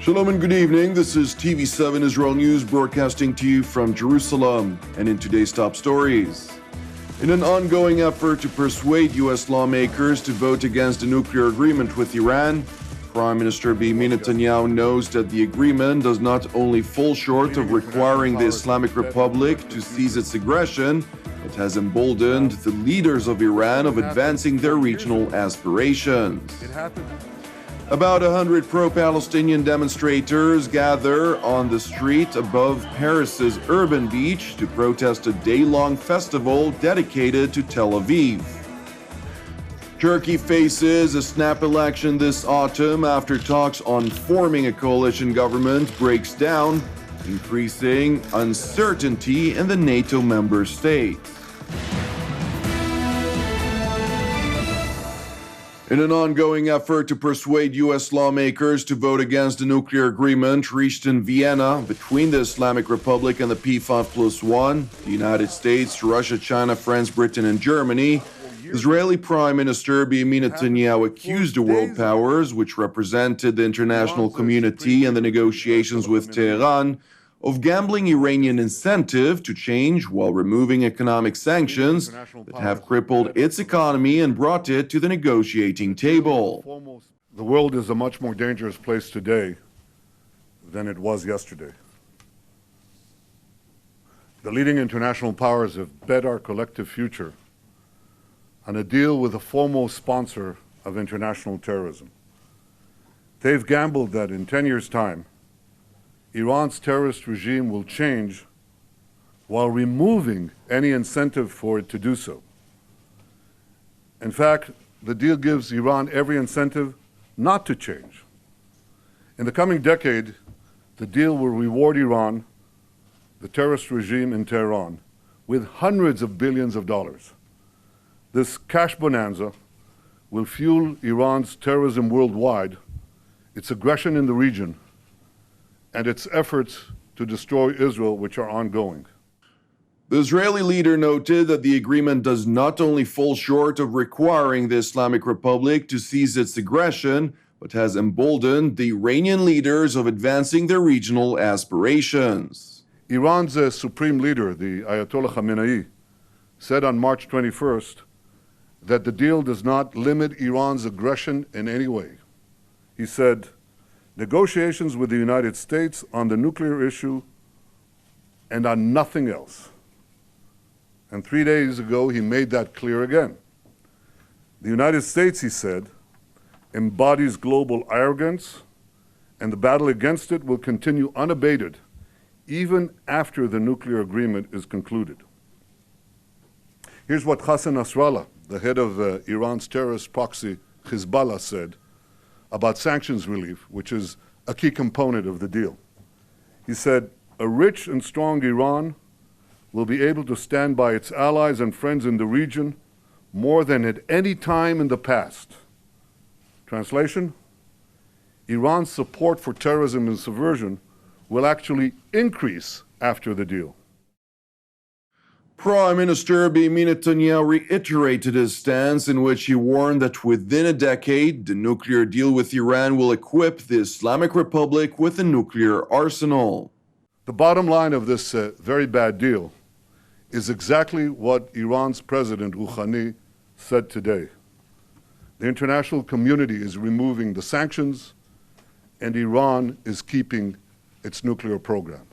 Shalom and good evening. This is TV7 Israel News broadcasting to you from Jerusalem. And in today's top stories, in an ongoing effort to persuade U.S. lawmakers to vote against a nuclear agreement with Iran, Prime Minister Benjamin Netanyahu knows that the agreement does not only fall short of requiring the Islamic Republic to cease its aggression, but has emboldened the leaders of Iran of advancing their regional aspirations. About 100 pro-Palestinian demonstrators gather on the street above Paris's urban beach to protest a day-long festival dedicated to Tel Aviv. Turkey faces a snap election this autumn after talks on forming a coalition government breaks down, increasing uncertainty in the NATO member states. In an ongoing effort to persuade U.S. lawmakers to vote against the nuclear agreement reached in Vienna between the Islamic Republic and the P5+1, the United States, Russia, China, France, Britain, and Germany, Israeli Prime Minister Benjamin Netanyahu accused the world powers, which represented the international community in the negotiations with Tehran, of gambling Iranian incentive to change while removing economic sanctions that have crippled its economy and brought it to the negotiating table. The world is a much more dangerous place today than it was yesterday. The leading international powers have bet our collective future on a deal with the foremost sponsor of international terrorism. They've gambled that in 10 years' time, Iran's terrorist regime will change while removing any incentive for it to do so. In fact, the deal gives Iran every incentive not to change. In the coming decade, the deal will reward Iran, the terrorist regime in Tehran, with hundreds of billions of dollars. This cash bonanza will fuel Iran's terrorism worldwide, its aggression in the region, and its efforts to destroy Israel, which are ongoing. The Israeli leader noted that the agreement does not only fall short of requiring the Islamic Republic to cease its aggression, but has emboldened the Iranian leaders of advancing their regional aspirations. Iran's supreme leader, the Ayatollah Khamenei, said on March 21st that the deal does not limit Iran's aggression in any way. He said, "Negotiations with the United States on the nuclear issue and on nothing else." And 3 days ago, he made that clear again. The United States, he said, embodies global arrogance, and the battle against it will continue unabated even after the nuclear agreement is concluded. Here's what Hassan Nasrallah, the head of Iran's terrorist proxy Hezbollah, said about sanctions relief, which is a key component of the deal. He said, "A rich and strong Iran will be able to stand by its allies and friends in the region more than at any time in the past." Translation: Iran's support for terrorism and subversion will actually increase after the deal. Prime Minister Benjamin Netanyahu reiterated his stance in which he warned that within a decade, the nuclear deal with Iran will equip the Islamic Republic with a nuclear arsenal. The bottom line of this very bad deal is exactly what Iran's President Rouhani said today. The international community is removing the sanctions, and Iran is keeping its nuclear program.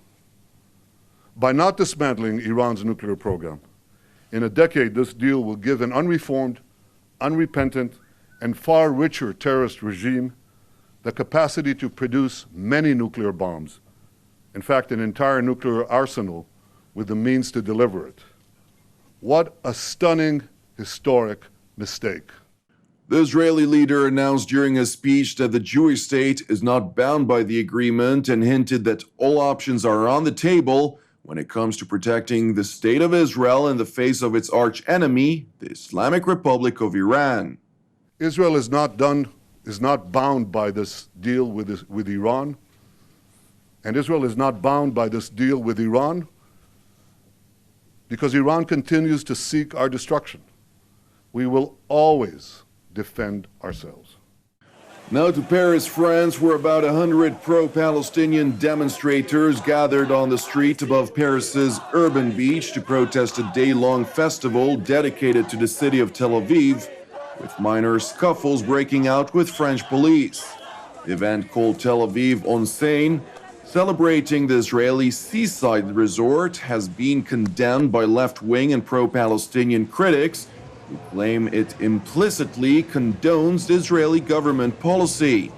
By not dismantling Iran's nuclear program, in a decade this deal will give an unreformed, unrepentant, and far richer terrorist regime the capacity to produce many nuclear bombs, in fact an entire nuclear arsenal with the means to deliver it. What a stunning, historic mistake. The Israeli leader announced during a speech that the Jewish state is not bound by the agreement and hinted that all options are on the table when it comes to protecting the state of Israel in the face of its arch-enemy, the Islamic Republic of Iran. Israel is not bound by this deal with Iran, and Israel is not bound by this deal with Iran because Iran continues to seek our destruction. We will always defend ourselves. Now to Paris, France, where about 100 pro-Palestinian demonstrators gathered on the street above Paris's urban beach to protest a day-long festival dedicated to the city of Tel Aviv, with minor scuffles breaking out with French police. The event, called Tel Aviv on Seine, celebrating the Israeli seaside resort, has been condemned by left-wing and pro-Palestinian critics who claim it implicitly condones the Israeli government policy.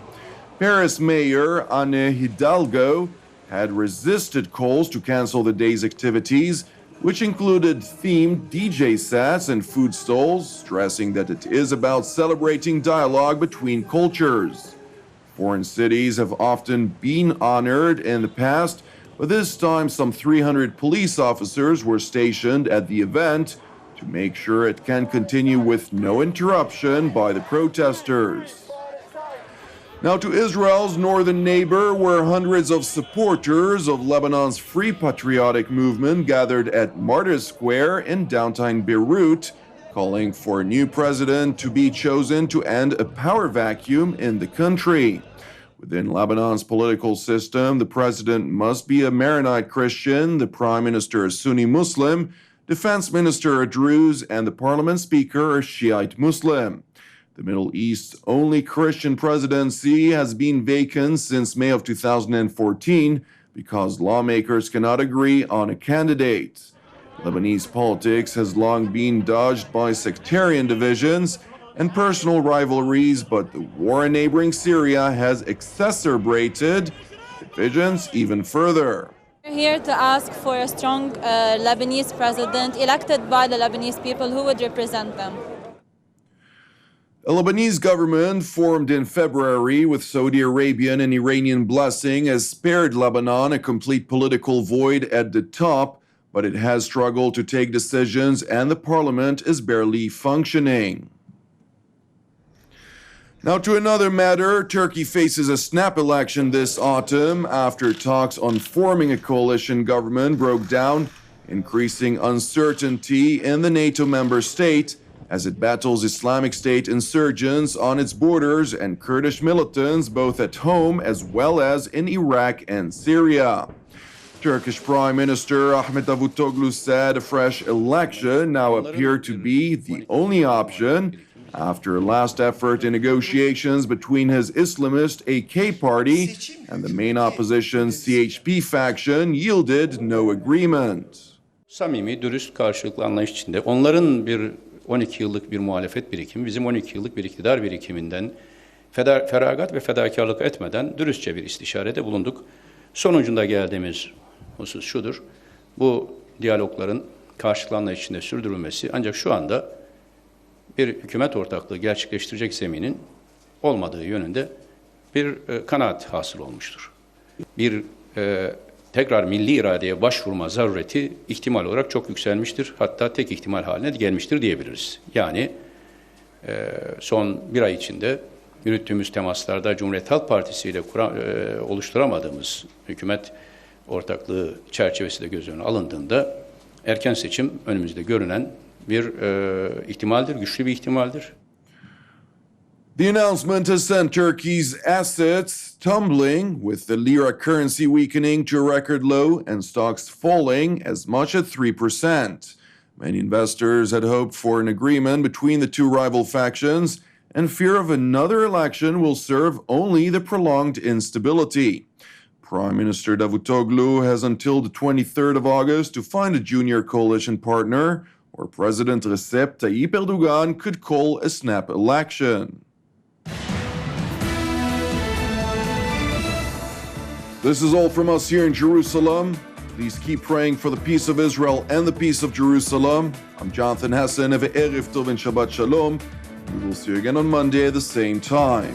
Paris Mayor Anne Hidalgo had resisted calls to cancel the day's activities, which included themed DJ sets and food stalls, stressing that it is about celebrating dialogue between cultures. Foreign cities have often been honored in the past, but this time some 300 police officers were stationed at the event to make sure it can continue with no interruption by the protesters. Now to Israel's northern neighbor, where hundreds of supporters of Lebanon's Free Patriotic Movement gathered at Martyrs Square in downtown Beirut, calling for a new president to be chosen to end a power vacuum in the country. Within Lebanon's political system, the president must be a Maronite Christian, the prime minister a Sunni Muslim, defense minister a Druze, and the parliament speaker a Shiite Muslim. The Middle East's only Christian presidency has been vacant since May of 2014 because lawmakers cannot agree on a candidate. Lebanese politics has long been dogged by sectarian divisions and personal rivalries, but the war in neighboring Syria has exacerbated divisions even further. We're here to ask for a strong Lebanese president elected by the Lebanese people who would represent them. A Lebanese government formed in February with Saudi Arabian and Iranian blessing has spared Lebanon a complete political void at the top, but it has struggled to take decisions and the parliament is barely functioning. Now to another matter, Turkey faces a snap election this autumn after talks on forming a coalition government broke down, increasing uncertainty in the NATO member state as it battles Islamic State insurgents on its borders and Kurdish militants both at home as well as in Iraq and Syria. Turkish Prime Minister Ahmet Davutoglu said a fresh election now appeared to be the only option after a last effort in negotiations between his Islamist AK party and the main opposition CHP faction yielded no agreement. Samimi, dürüst karşılıklı anlayış içinde onların bir 12 yıllık bir muhalefet birikimi, bizim 12 yıllık bir iktidar birikiminden feragat ve fedakarlık etmeden dürüstçe bir istişarede bulunduk. Sonucunda geldiğimiz husus şudur, bu diyalogların karşılıklı anlayış içinde sürdürülmesi ancak şu anda bir hükümet ortaklığı gerçekleştirecek zeminin olmadığı yönünde bir kanaat hasıl olmuştur. Bir tekrar milli iradeye başvurma zarureti ihtimal olarak çok yükselmiştir. Hatta tek ihtimal haline gelmiştir diyebiliriz. Yani son bir ay içinde yürüttüğümüz temaslarda Cumhuriyet Halk Partisi ile oluşturamadığımız hükümet ortaklığı çerçevesi de göz önüne alındığında erken seçim önümüzde görünen bir ihtimaldir, güçlü bir ihtimaldir. The announcement has sent Turkey's assets tumbling, with the lira currency weakening to a record low and stocks falling as much as 3%. Many investors had hoped for an agreement between the two rival factions, and fear of another election will serve only the prolonged instability. Prime Minister Davutoglu has until the 23rd of August to find a junior coalition partner, or President Recep Tayyip Erdogan could call a snap election. This is all from us here in Jerusalem. Please keep praying for the peace of Israel and the peace of Jerusalem. I'm Jonathan Hassan of Erev Tov and Shabbat Shalom. We will see you again on Monday at the same time.